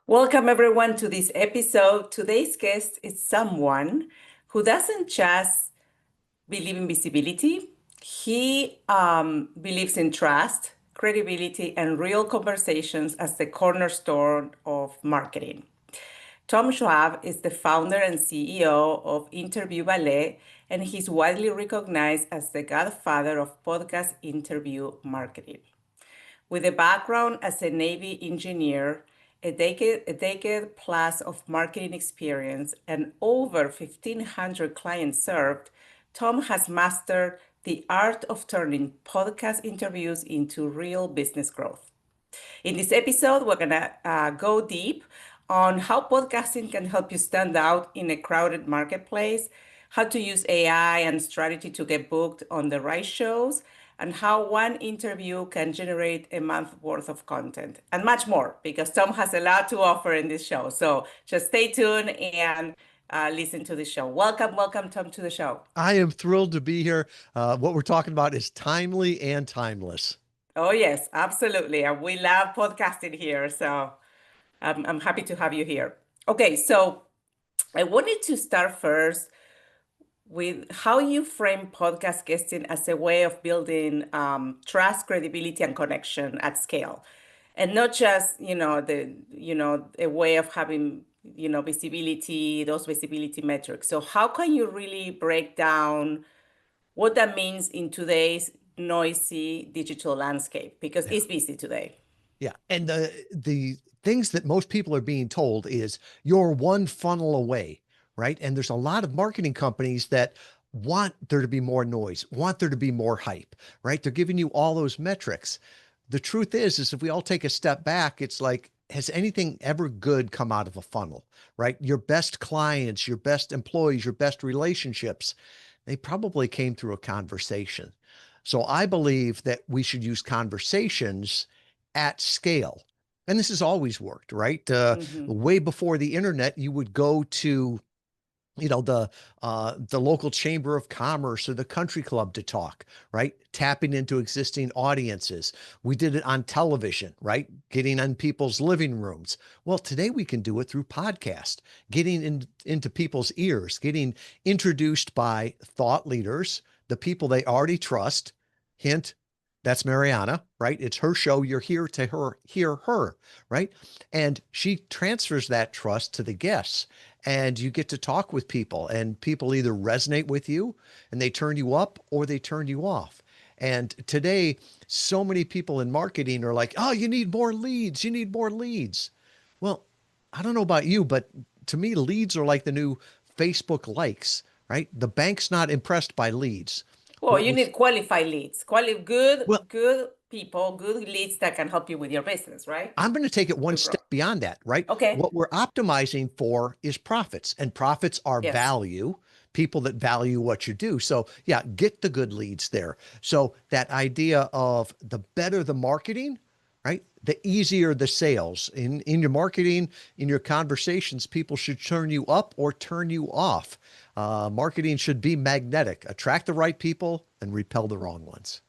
Welcome, everyone, to this episode. Today's guest is someone who doesn't just believe in visibility, he believes in trust, credibility, and real conversations as the cornerstone of marketing. Tom Schwab is the founder and CEO of Interview Valet, and he's widely recognized as the godfather of podcast interview marketing. With a background as a Navy engineer, a decade plus of marketing experience, and over 1,500 clients served, Tom has mastered the art of turning podcast interviews into real business growth. In this episode, we're going to go deep on how podcasting can help you stand out in a crowded marketplace, how to use AI and strategy to get booked on the right shows, and how one interview can generate a month worth of content, and much more, because Tom has a lot to offer in this show. So just stay tuned and listen to the show. Welcome, Tom, to the show. I am thrilled to be here. What we're talking about is timely and timeless. Oh, yes, absolutely. And we love podcasting here. So I'm happy to have you here. Okay, so I wanted to start first with how you frame podcast guesting as a way of building trust, credibility, and connection at scale, and not just a way of having visibility, those visibility metrics. So how can you really break down what that means in today's noisy digital landscape? Because Yeah. it's busy today. Yeah. And the things that most people are being told is you're one funnel away, right? And there's a lot of marketing companies that want there to be more noise, want there to be more hype, right? They're giving you all those metrics. The truth is if we all take a step back, it's like, has anything ever good come out of a funnel, right? Your best clients, your best employees, your best relationships, they probably came through a conversation. So I believe that we should use conversations at scale. And this has always worked, right? Hmm. Way before the internet, you would go to the local chamber of commerce or the country club to talk, right? Tapping into existing audiences. We did it on television, right? Getting in people's living rooms. Well, today we can do it through podcast, into people's ears, getting introduced by thought leaders, the people they already trust. Hint, that's Mariana, right? It's her show. You're here to hear her, right? And she transfers that trust to the guests, and you get to talk with people, and people either resonate with you and they turn you up or they turn you off. And today, so many people in marketing are like, oh, you need more leads. You need more leads. Well, I don't know about you, but to me, leads are like the new Facebook likes, right? The bank's not impressed by leads. Well, What you we, need qualified leads, well, good people, good leads that can help you with your business, right? I'm going to take it one To grow. step beyond that, right? Okay. What we're optimizing for is profits, and profits are Yes. value, people that value what you do. So, yeah, get the good leads there. So, that idea of the better the marketing, right? The easier the sales. In your marketing, in your conversations, people should turn you up or turn you off. Marketing should be magnetic, attract the right people and repel the wrong ones.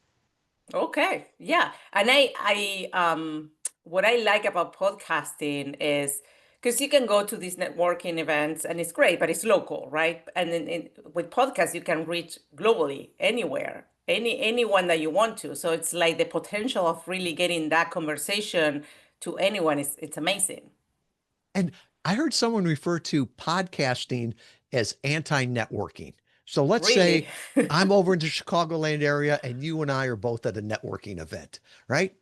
Okay. Yeah. And what I like about podcasting is because you can go to these networking events and it's great, but it's local, right? And with podcasts, you can reach globally, anywhere, anyone that you want to. So it's like the potential of really getting that conversation to anyone is it's amazing. And I heard someone refer to podcasting as anti-networking. So let's say Really. I'm over in the Chicagoland area and you and I are both at a networking event, right?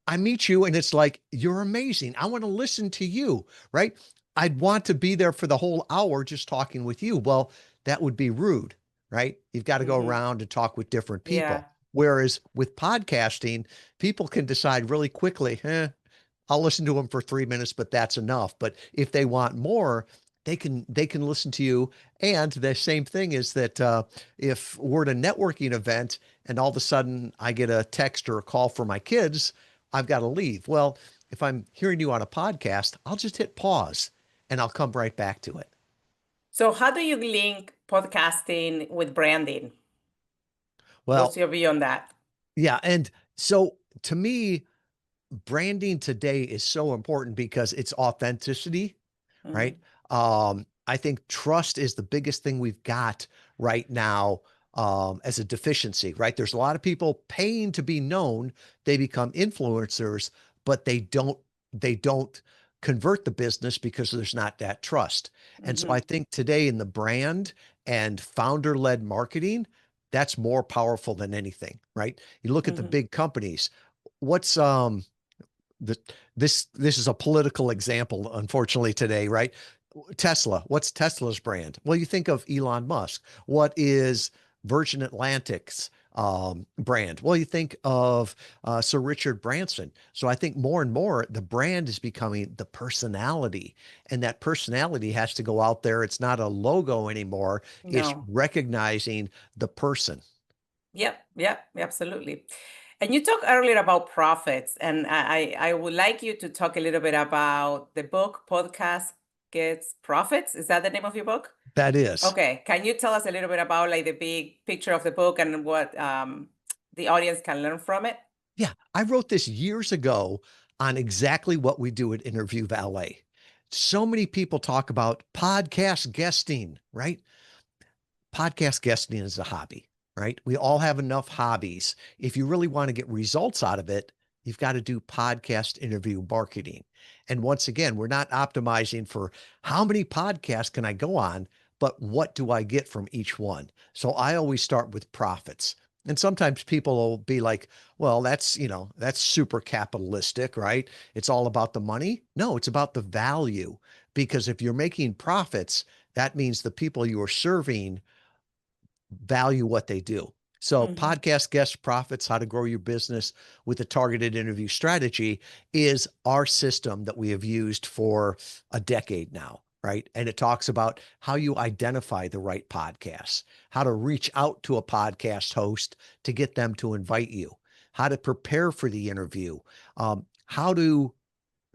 I meet you and it's like, you're amazing. I want to listen to you, right? I'd want to be there for the whole hour just talking with you. Well, that would be rude, right? You've got to go Hmm. around and talk with different people. Yeah. Whereas with podcasting, people can decide really quickly, I'll listen to them for 3 minutes, but that's enough. But if they want more, they can listen to you. And the same thing is that if we're at a networking event and all of a sudden I get a text or a call from my kids, I've got to leave. Well, if I'm hearing you on a podcast, I'll just hit pause and I'll come right back to it. So how do you link podcasting with branding? What's Well, your view on that? yeah. And so to me, branding today is so important because it's authenticity, right? Hmm. I think trust is the biggest thing we've got right now, as a deficiency, right? There's a lot of people paying to be known. They become influencers, but they don't convert the business because there's not that trust. And so I Hmm. think today in the brand and founder-led marketing, that's more powerful than anything, right? You look at the Hmm. big companies. What's the this is a political example, unfortunately, today, right? Tesla. What's Tesla's brand? Well, you think of Elon Musk. What is Virgin Atlantic's brand? Well, you think of Sir Richard Branson. So I think more and more the brand is becoming the personality, and that personality has to go out there. It's not a logo anymore. It's No. recognizing the person. Yep, yep, absolutely. And you talked earlier about profits, and I would like you to talk a little bit about the book Podcast Gets Profits. Is that the name of your book? That is. Okay. Can you tell us a little bit about like the big picture of the book and what the audience can learn from it? Yeah, I wrote this years ago on exactly what we do at Interview Valet. So many people talk about podcast guesting, right? Podcast guesting is a hobby, right? We all have enough hobbies. If you really want to get results out of it, you've got to do podcast interview marketing. And once again, we're not optimizing for how many podcasts can I go on, but what do I get from each one? So I always start with profits. And sometimes people will be like, well, that's super capitalistic, right? It's all about the money. No, it's about the value. Because if you're making profits, that means the people you are serving value what they do. So, Hmm. podcast guest profits, how to grow your business with a targeted interview strategy is our system that we have used for a decade now, right? And it talks about how you identify the right podcasts, how to reach out to a podcast host to get them to invite you, how to prepare for the interview, how to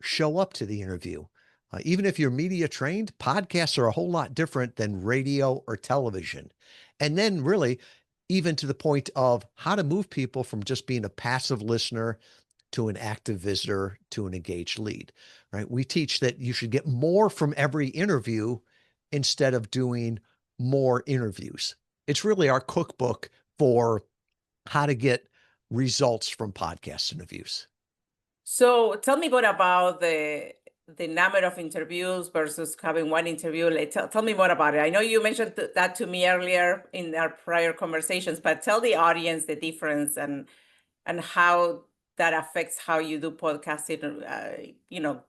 show up to the interview. Even if you're media trained, podcasts are a whole lot different than radio or television. And then, really, even to the point of how to move people from just being a passive listener to an active visitor to an engaged lead, right? We teach that you should get more from every interview instead of doing more interviews. It's really our cookbook for how to get results from podcast interviews. So tell me more about the number of interviews versus having one interview. Like, tell me more about it. I know you mentioned that to me earlier in our prior conversations, but tell the audience the difference and how that affects how you do podcasting.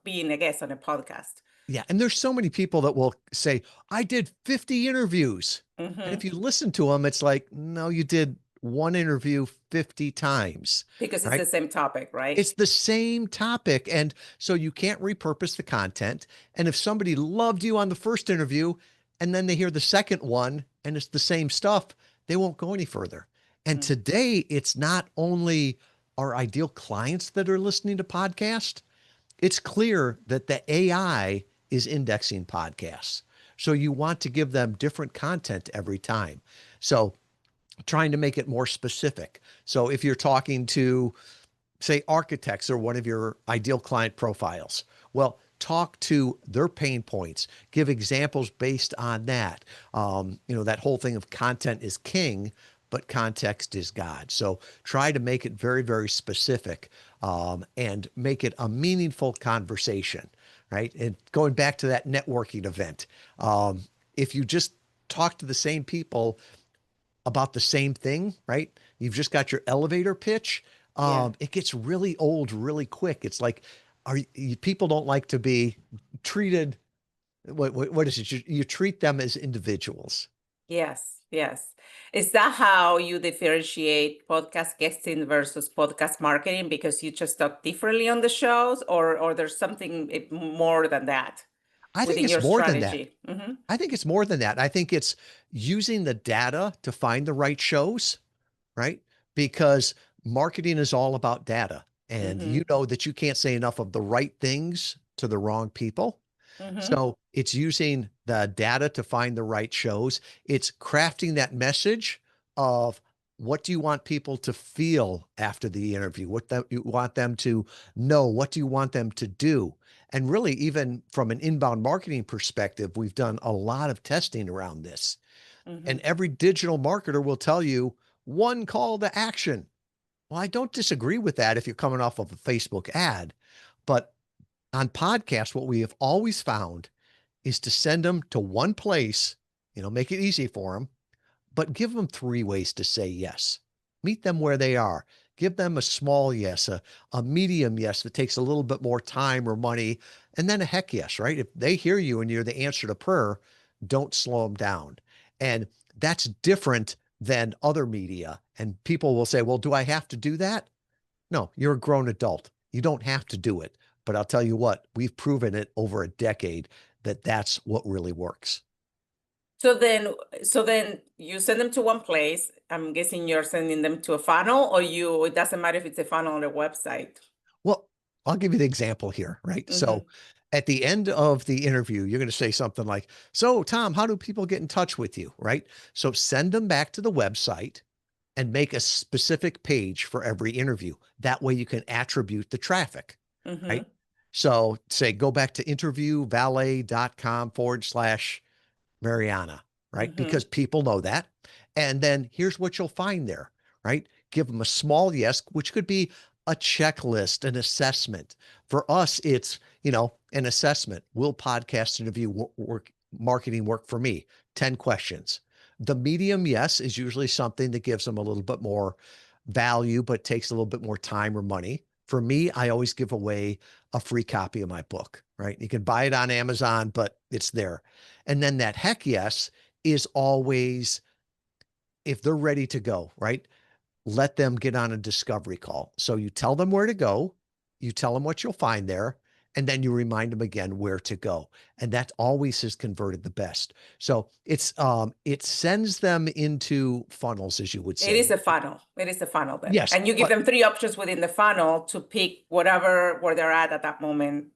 Being a guest on a podcast. Yeah, and there's so many people that will say, "I did 50 interviews." And if Hmm. you listen to them, it's like, "No, you did one interview 50 times." Because it's Right? the same topic, right? It's the same topic, and so you can't repurpose the content. And if somebody loved you on the first interview and then they hear the second one and it's the same stuff, they won't go any further. And Mm. today, it's not only our ideal clients that are listening to podcasts, it's clear that the AI is indexing podcasts. So you want to give them different content every time. So trying to make it more specific. So if you're talking to, say, architects or one of your ideal client profiles, well, talk to their pain points, give examples based on that. That whole thing of content is king, but context is God. So try to make it very, very specific, and make it a meaningful conversation, right? And going back to that networking event, if you just talk to the same people about the same thing, right? You've just got your elevator pitch. Yeah. It gets really old really quick. It's like, people don't like to be treated. What is it? You treat them as individuals. Yes. Yes. Is that how you differentiate podcast guesting versus podcast marketing? Because you just talk differently on the shows, or there's something more than that I think within it's your more than that. strategy? Hmm. I think it's more than that. I think it's using the data to find the right shows, right? Because marketing is all about data. And you Hmm. know that you can't say enough of the right things to the wrong people. Hmm. So it's using the data to find the right shows. It's crafting that message of What do you want people to feel after the interview? You want them to know? What do you want them to do? And really, even from an inbound marketing perspective, we've done a lot of testing around this. Mm-hmm. And every digital marketer will tell you one call to action. Well, I don't disagree with that if you're coming off of a Facebook ad. But on podcasts, what we have always found is to send them to one place, make it easy for them, but give them 3 ways to say yes. Meet them where they are. Give them a small yes, a medium yes that takes a little bit more time or money, and then a heck yes, right? If they hear you and you're the answer to prayer, don't slow them down. And that's different than other media. And people will say, well, do I have to do that? No, you're a grown adult. You don't have to do it. But I'll tell you what, we've proven it over a decade that that's what really works. So then, so then you send them to one place. I'm guessing you're sending them to a funnel, or it doesn't matter if it's a funnel on a website. Well, I'll give you the example here, right? Mm-hmm. So at the end of the interview, you're going to say something like, so Tom, how do people get in touch with you? Right. So send them back to the website and make a specific page for every interview. That way you can attribute the traffic, Mm-hmm. right? So say, go back to interviewvalet.com/Mariana, right? Mm-hmm. Because people know that. And then here's what you'll find there, right? Give them a small yes, which could be a checklist, an assessment. For us, it's, an assessment. Will podcast interview work, marketing work for me? 10 questions. The medium yes is usually something that gives them a little bit more value, but takes a little bit more time or money. For me, I always give away a free copy of my book, right? You can buy it on Amazon, but it's there. And then that heck yes is always if they're ready to go, right? Let them get on a discovery call. So you tell them where to go, you tell them what you'll find there, and then you remind them again where to go. And that always has converted the best. So it sends them into funnels, as you would It is say. a funnel. It is a funnel then. Yes, And you give but them 3 options within the funnel to pick whatever where they're at that moment,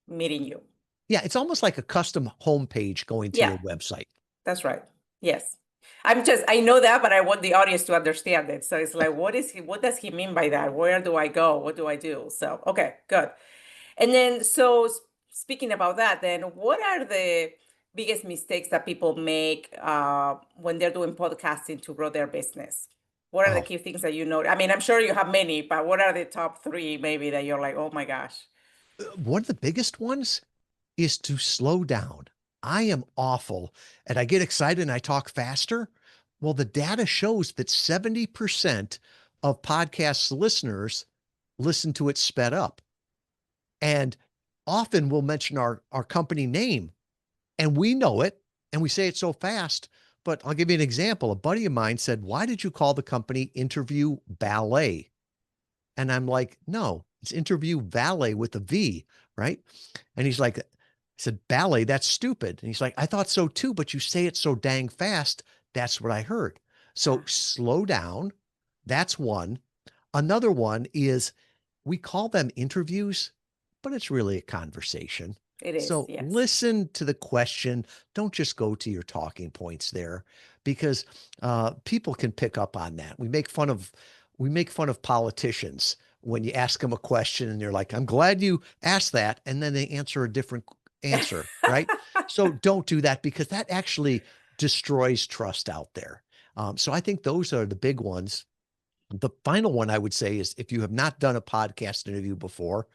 meeting you. yeah, it's almost like a custom homepage going to Yeah, your website. that's right. Yes. I know that, but I want the audience to understand it. So it's like, what does he mean by that? Where do I go? What do I do? So, okay, good. And then, speaking about that, then what are the biggest mistakes that people make when they're doing podcasting to grow their business? What are the Oh, key things that you know? I mean, I'm sure you have many, but what are the top three maybe that you're like, oh my gosh? one of the biggest ones is to slow down. I am awful and I get excited and I talk faster. Well, the data shows that 70% of podcast listeners listen to it sped up. And often we'll mention our company name and we know it and we say it so fast. But I'll give you an example. A buddy of mine said, why did you call the company Interview Ballet? And I'm like, no, it's Interview Valet with a V, right? And he's like, I said, ballet, that's stupid. And he's like, I thought so too, but you say it so dang fast. That's what I heard. So Ah, slow down. That's one. Another one is we call them interviews, but it's really a conversation. it is, So yes. listen to the question. Don't just go to your talking points there because people can pick up on that. We make fun of politicians when you ask them a question and they're like, I'm glad you asked that. And then they answer a different answer, right? So don't do that because that actually destroys trust out there. So I think those are the big ones. The final one I would say is if you have not done a podcast interview before,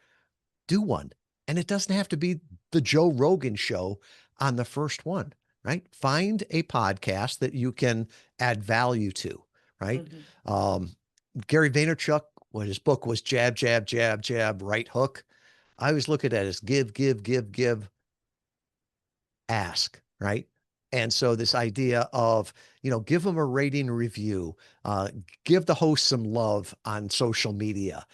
do one. And it doesn't have to be the Joe Rogan show on the first one, right? Find a podcast that you can add value to, right? Mhm. Um, Gary Vaynerchuk, what his book was jab, jab, jab, jab, right hook. I always look at it as give, give, give, give, ask, right? And so this idea of, give them a rating review, give the host some love on social media,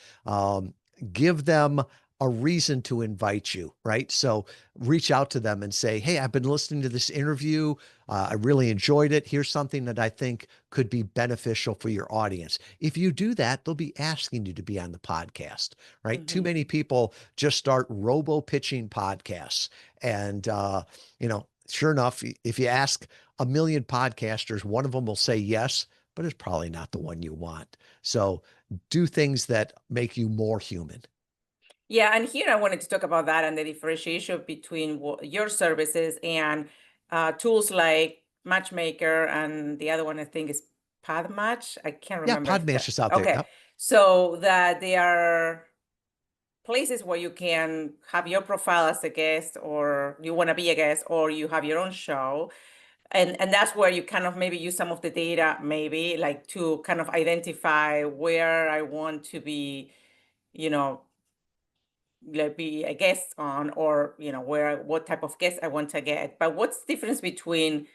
give them a reason to invite you, right? So reach out to them and say, hey, I've been listening to this interview. I really enjoyed it. Here's something that I think could be beneficial for your audience. If you do that, they'll be asking you to be on the podcast, right? Too Mhm. many people just start robo pitching podcasts. And, sure enough, if you ask a million podcasters, one of them will say yes, but it's probably not the one you want. So do things that make you more human. Yeah, and here I wanted to talk about that and the differentiation between your services and tools like Matchmaker, and the other one I think is Podmatch. I can't Yeah, remember if Podmatch that. is out there. Okay, Yep. so that they are places where you can have your profile as a guest, or you want to be a guest, or you have your own show, and that's where you kind of maybe use some of the data, maybe like to kind of identify where I want to be, you know, like be a guest on, or where what type of guest I want to get. But what's the difference between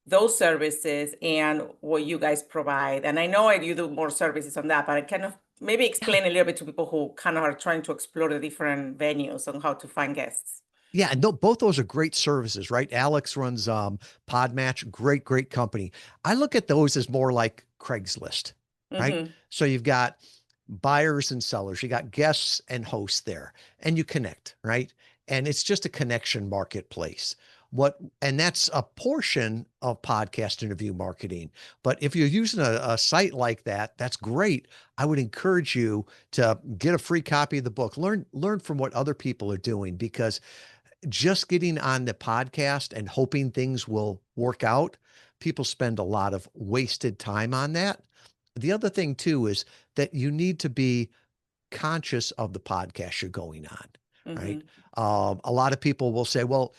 those services and what you guys provide? And I know you do more services on that, but I kind of maybe Yeah. explain a little bit to people who kind of are trying to explore the different venues on how to find guests. Yeah, and both those are great services, right? Alex runs Podmatch, great company. I look at those as more like Craigslist, right? Mm-hmm. So you've got buyers and sellers, you got guests and hosts there, and you connect, right? And it's just a connection marketplace. And that's a portion of podcast interview marketing. But if you're using a site like that, that's great. I would encourage you to get a free copy of the book. Learn from what other people are doing, because just getting on the podcast and hoping things will work out, people spend a lot of wasted time on that. The other thing too is that you need to be conscious of the podcast you're going on, right? Mm-hmm. A lot of people will say, well,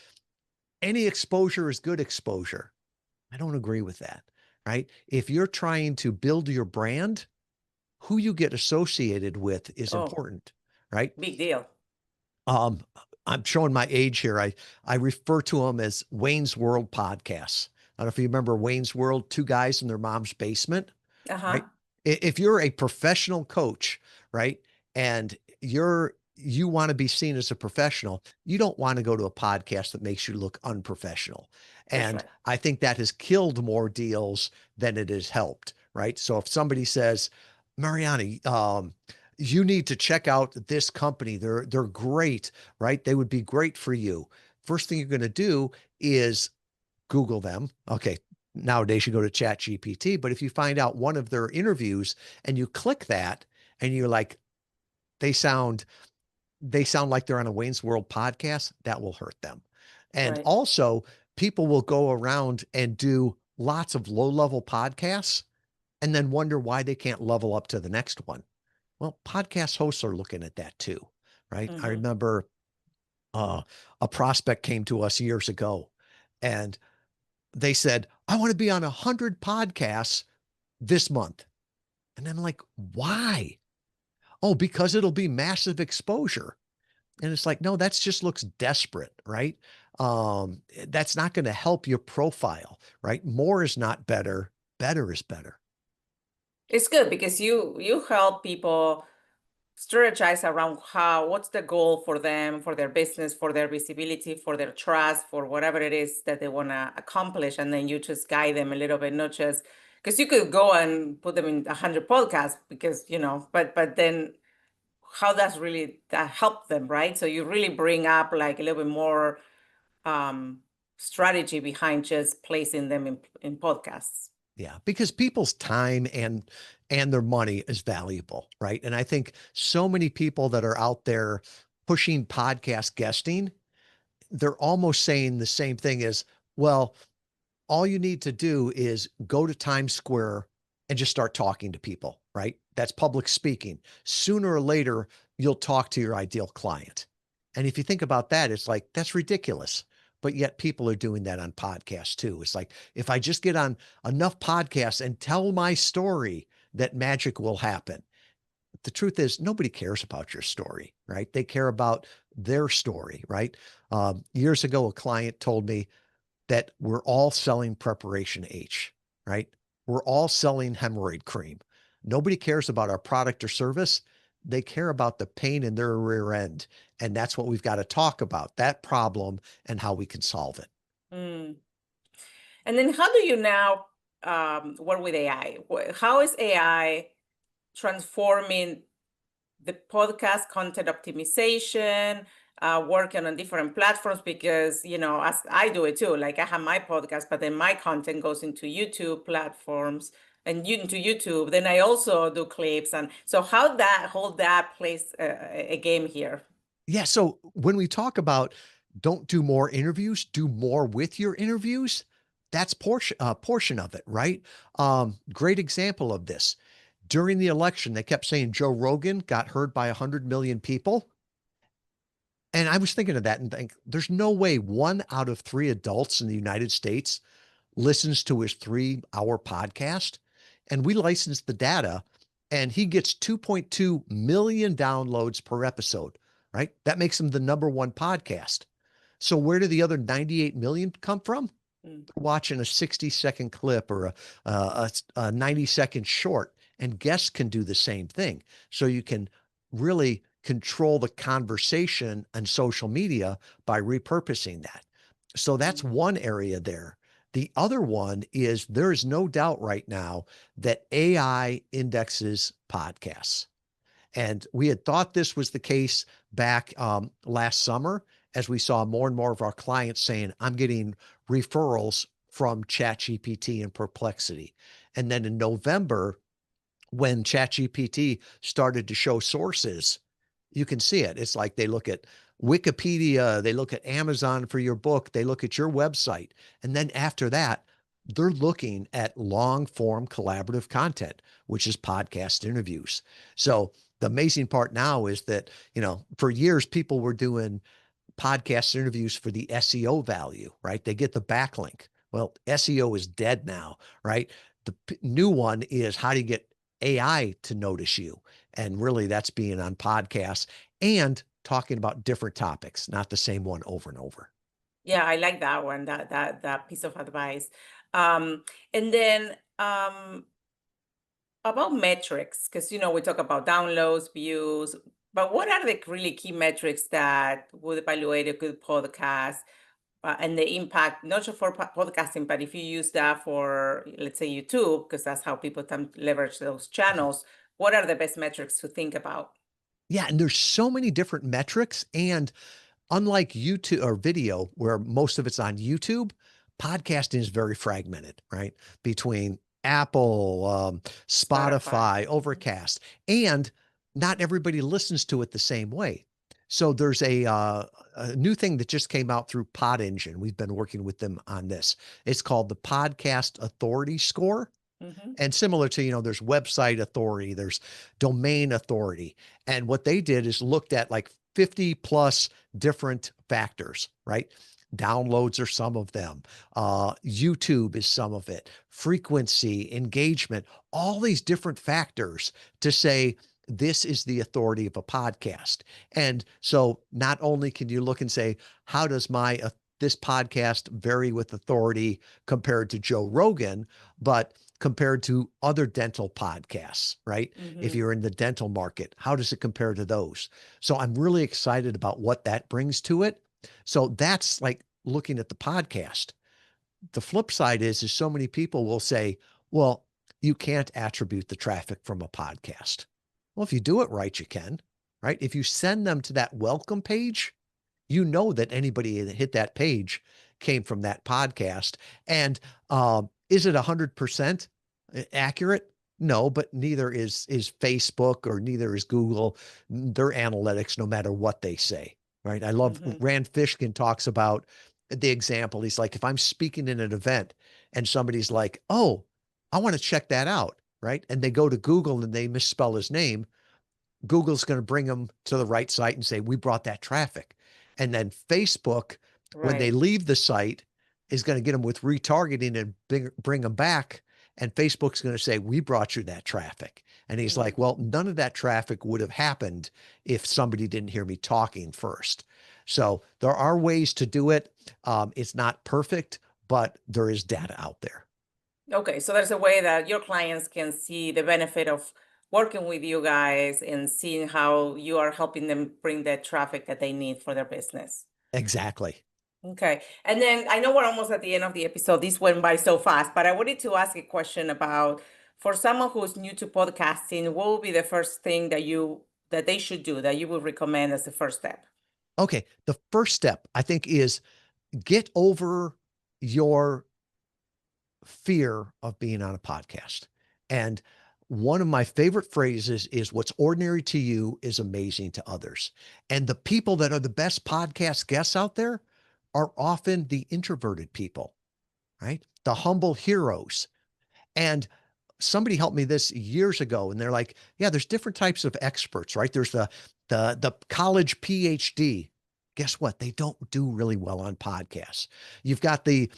any exposure is good exposure. I don't agree with that, right? If you're trying to build your brand, who you get associated with is Oh, important, right? big deal. Um, I'm showing my age here. I refer to them as Wayne's World podcasts. I don't know if you remember Wayne's World, two guys in their mom's basement, Uh-huh. right? If you're a professional coach, right, and you want to be seen as a professional, you don't want to go to a podcast that makes you look unprofessional. That's And right. I think that has killed more deals than it has helped, right? So if somebody says, Mariana, you need to check out this company. They're great, right? They would be great for you. First thing you're going to do is Google them. Okay, nowadays you go to Chat GPT, but if you find out one of their interviews and you click that and you're like, they sound they sound like they're on a Wayne's World podcast, that will hurt them. And Right. also, people will go around and do lots of low-level podcasts and then wonder why they can't level up to the next one. Well, podcast hosts are looking at that too, right? I Mm-hmm. remember uh, a prospect came to us years ago and they said, I want to be on 100 podcasts this month. And I'm like, why? Oh, because it'll be massive exposure. And it's like, no, that just looks desperate, right? That's not going to help your profile, right? More is not better. Better is better. It's good because you help people strategize around what's the goal for them, for their business, for their visibility, for their trust, for whatever it is that they want to accomplish, and then you just guide them a little bit, not just because you could go and put them in 100 podcasts, because but then how does really that help them, right? So you really bring up like a little bit more um strategy behind just placing them in podcasts. Yeah, because people's time and their money is valuable, right? And I think so many people that are out there pushing podcast guesting, they're almost saying the same thing as, well, all you need to do is go to Times Square and just start talking to people, right? That's public speaking. Sooner or later, you'll talk to your ideal client. And if you think about that, it's like, that's ridiculous. But yet people are doing that on podcasts too. It's like, if I just get on enough podcasts and tell my story, that magic will happen. The truth is, nobody cares about your story, right? They care about their story, right? Years ago, a client told me, that we're all selling preparation H, right? We're all selling hemorrhoid cream. Nobody cares about our product or service. They care about the pain in their rear end. And that's what we've got to talk about, that problem and how we can solve it. Mm. And then how do you now work with AI? How is AI transforming the podcast content optimization, working on different platforms? Because, as I do it too, like I have my podcast, but then my content goes into YouTube platforms. and to YouTube. Then I also do clips. And so how that whole that plays a game here. Yeah. So when we talk about don't do more interviews, do more with your interviews, that's portion of it, right? Great example of this. During the election, they kept saying Joe Rogan got heard by 100 million people. And I was thinking of that and think there's no way 1 out of 3 adults in the United States listens to his 3 hour podcast. And we license the data, and he gets 2.2 million downloads per episode, right? That makes him the #1 podcast. So where do the other 98 million come from? Mm. Watching a 60-second clip or a 90-second short, and guests can do the same thing. So you can really control the conversation on social media by repurposing that. So that's Mm. one area there. The other one is there is no doubt right now that AI indexes podcasts. And we had thought this was the case back last summer as we saw more and more of our clients saying, I'm getting referrals from ChatGPT and Perplexity. And then in November, when ChatGPT started to show sources, you can see it. It's like they look at Wikipedia, they look at Amazon for your book, they look at your website. And then after that, they're looking at long form collaborative content, which is podcast interviews. So the amazing part now is that, for years, people were doing podcast interviews for the SEO value, right? They get the backlink. Well, SEO is dead now, right? The new one is how do you get AI to notice you? And really that's being on podcasts and talking about different topics, not the same one over and over. Yeah, I like that one, that piece of advice. Um, and then about metrics, because we talk about downloads, views, but what are the really key metrics that would evaluate a good podcast and the impact, not just for podcasting, but if you use that for, let's say, YouTube, because that's how people can leverage those channels, what are the best metrics to think about? Yeah, and there's so many different metrics. And unlike YouTube or video, where most of it's on YouTube, podcasting is very fragmented, right? Between Apple, Spotify. Spotify, Overcast, and not everybody listens to it the same way. So there's a new thing that just came out through Pod Engine. We've been working with them on this. It's called the Podcast Authority Score. Mm-hmm. And similar to, there's website authority, there's domain authority. And what they did is looked at like 50 plus different factors, right? Downloads are some of them. YouTube is some of it. Frequency, engagement, all these different factors to say, this is the authority of a podcast. And so not only can you look and say, how does this podcast vary with authority compared to Joe Rogan, but compared to other dental podcasts, right? If Mm-hmm. you're in the dental market, how does it compare to those? So I'm really excited about what that brings to it. So that's like looking at the podcast. The flip side is so many people will say, well, you can't attribute the traffic from a podcast. Well, if you do it right, you can, right? If you send them to that welcome page, that anybody that hit that page came from that podcast. And is it 100% accurate? No, but neither is Facebook or neither is Google. Their analytics, no matter what they say, right? I love Mm-hmm. Rand Fishkin talks about the example. He's like, if I'm speaking in an event and somebody's like, oh, I want to check that out, right? And they go to Google and they misspell his name, Google's going to bring them to the right site and say, we brought that traffic. And then Facebook, when they Right. leave the site, is going to get them with retargeting and bring them back. And Facebook's going to say, we brought you that traffic. And he's Mm. like, well, none of that traffic would have happened if somebody didn't hear me talking first. So there are ways to do it. It's not perfect, but there is data out there. Okay, so there's a way that your clients can see the benefit of working with you guys and seeing how you are helping them bring the traffic that they need for their business. Exactly. Okay, and then I know we're almost at the end of the episode. This went by so fast, but I wanted to ask a question about for someone who's new to podcasting, what would be the first thing that they should do that you would recommend as the first step? Okay. The first step, I think, is get over your fear of being on a podcast. And one of my favorite phrases is what's ordinary to you is amazing to others. And the people that are the best podcast guests out there are often the introverted people, right? The humble heroes. And somebody helped me this years ago, and they're like, yeah, there's different types of experts, right? There's the college PhD. Guess what? They don't do really well on podcasts. You've got the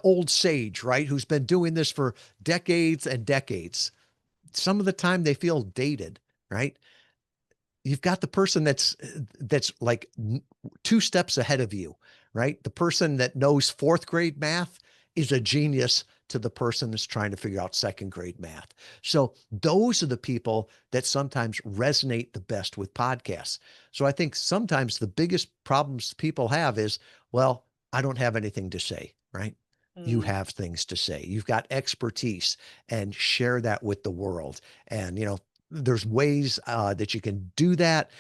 old sage, right, who's been doing this for decades and decades. Some of the time they feel dated, right? You've got the person that's like 2 steps ahead of you, right? The person that knows fourth grade math is a genius to the person that's trying to figure out second grade math. So those are the people that sometimes resonate the best with podcasts. So I think sometimes the biggest problems people have is, well, I don't have anything to say, right? You Mm. have things to say. You've got expertise, and share that with the world. And, there's ways that you can do that.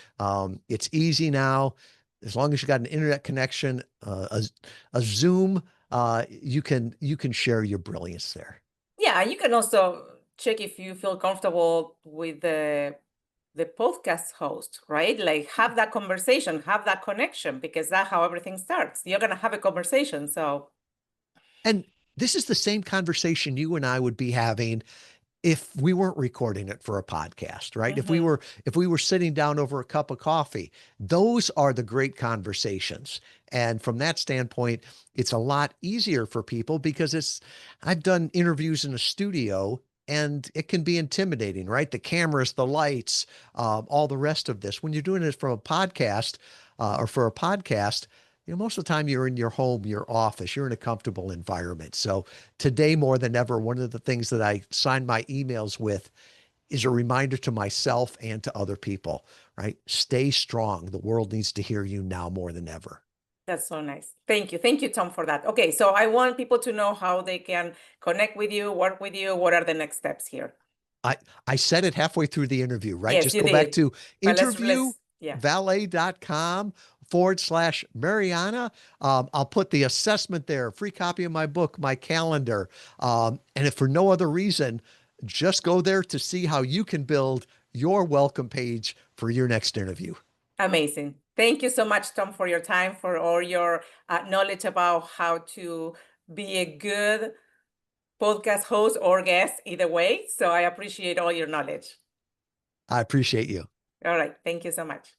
It's easy now. As long as you got an internet connection, a Zoom, you can share your brilliance there. Yeah, you can also check if you feel comfortable with the podcast host, right? Like have that conversation, have that connection, because that's how everything starts. You're gonna have a conversation. So And this is the same conversation you and I would be having if we weren't recording it for a podcast, right? If we mhm, were if we were sitting down over a cup of coffee, those are the great conversations. And from that standpoint, it's a lot easier for people because I've done interviews in a studio, and it can be intimidating, right? The cameras, the lights, all the rest of this. When you're doing it from a podcast or for a podcast, most of the time you're in your home, your office, you're in a comfortable environment. So today more than ever, one of the things that I sign my emails with is a reminder to myself and to other people, right? Stay strong. The world needs to hear you now more than ever. that's so nice. Thank you. Thank you, Tom, for that. Okay, so I want people to know how they can connect with you, work with you. What are the next steps here? I, I said it halfway through the interview, right? Yes, Just you go back did. to But let's yeah, interviewvalet.com/Mariana. I'll put the assessment there, free copy of my book, my calendar. And if for no other reason, just go there to see how you can build your welcome page for your next interview. amazing. Thank you so much, Tom, for your time, for all your knowledge about how to be a good podcast host or guest, either way. So I appreciate all your knowledge. I appreciate you. All right. Thank you so much.